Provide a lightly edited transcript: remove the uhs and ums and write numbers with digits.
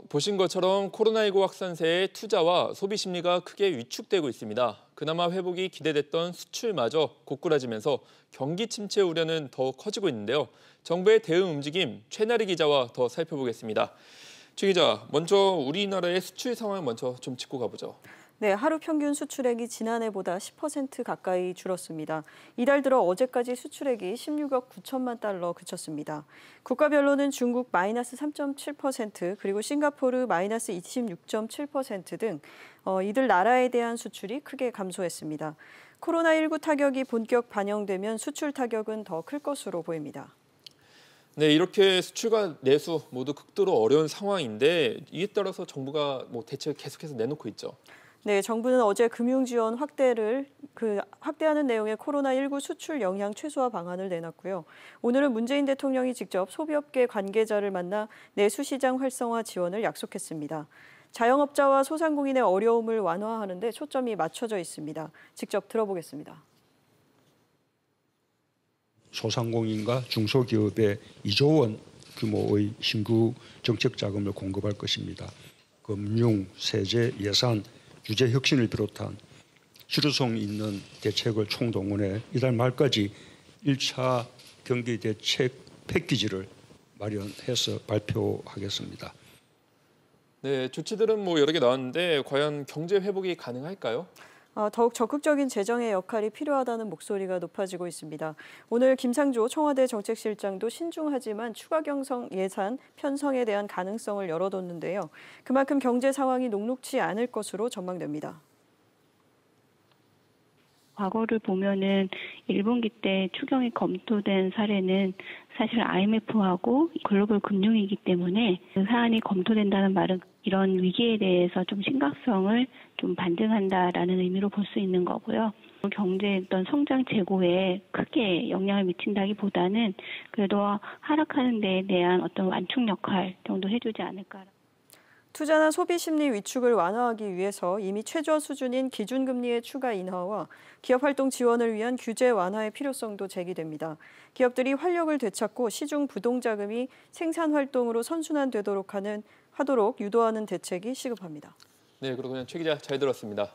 보신 것처럼 코로나19 확산세에 투자와 소비 심리가 크게 위축되고 있습니다. 그나마 회복이 기대됐던 수출마저 고꾸라지면서 경기 침체 우려는 더 커지고 있는데요. 정부의 대응 움직임 최나리 기자와 더 살펴보겠습니다. 최 기자, 먼저 우리나라의 수출 상황 먼저 좀 짚고 가보죠. 네, 하루 평균 수출액이 지난해보다 10% 가까이 줄었습니다. 이달 들어 어제까지 수출액이 16억 9천만 달러 그쳤습니다. 국가별로는 중국 마이너스 3.7%, 그리고 싱가포르 마이너스 26.7% 등 이들 나라에 대한 수출이 크게 감소했습니다. 코로나19 타격이 본격 반영되면 수출 타격은 더 클 것으로 보입니다. 네, 이렇게 수출과 내수 모두 극도로 어려운 상황인데 이에 따라서 정부가 대책을 계속해서 내놓고 있죠. 네, 정부는 어제 금융지원 확대하는 내용의 코로나19 수출 영향 최소화 방안을 내놨고요. 오늘은 문재인 대통령이 직접 소비업계 관계자를 만나 내수시장 활성화 지원을 약속했습니다. 자영업자와 소상공인의 어려움을 완화하는 데 초점이 맞춰져 있습니다. 직접 들어보겠습니다. 소상공인과 중소기업에 2조 원 규모의 신규 정책 자금을 공급할 것입니다. 금융, 세제, 예산, 규제 혁신을 비롯한 실효성 있는 대책을 총동원해 이달 말까지 1차 경기 대책 패키지를 마련해서 발표하겠습니다. 네, 조치들은 여러 개 나왔는데 과연 경제 회복이 가능할까요? 더욱 적극적인 재정의 역할이 필요하다는 목소리가 높아지고 있습니다. 오늘 김상조 청와대 정책실장도 신중하지만 추가 경성 예산 편성에 대한 가능성을 열어뒀는데요. 그만큼 경제 상황이 녹록지 않을 것으로 전망됩니다. 과거를 보면은 1분기 때 추경이 검토된 사례는 사실 IMF하고 글로벌 금융위기 때문에 그 사안이 검토된다는 말은 이런 위기에 대해서 좀 심각성을 좀 반증한다라는 의미로 볼 수 있는 거고요. 경제의 어떤 성장 재고에 크게 영향을 미친다기보다는 그래도 하락하는 데에 대한 어떤 완충 역할 정도 해주지 않을까. 투자나 소비 심리 위축을 완화하기 위해서 이미 최저 수준인 기준금리의 추가 인하와 기업활동 지원을 위한 규제 완화의 필요성도 제기됩니다. 기업들이 활력을 되찾고 시중 부동자금이 생산활동으로 선순환되도록 하도록 유도하는 대책이 시급합니다. 네, 그렇군요. 최 기자 잘 들었습니다.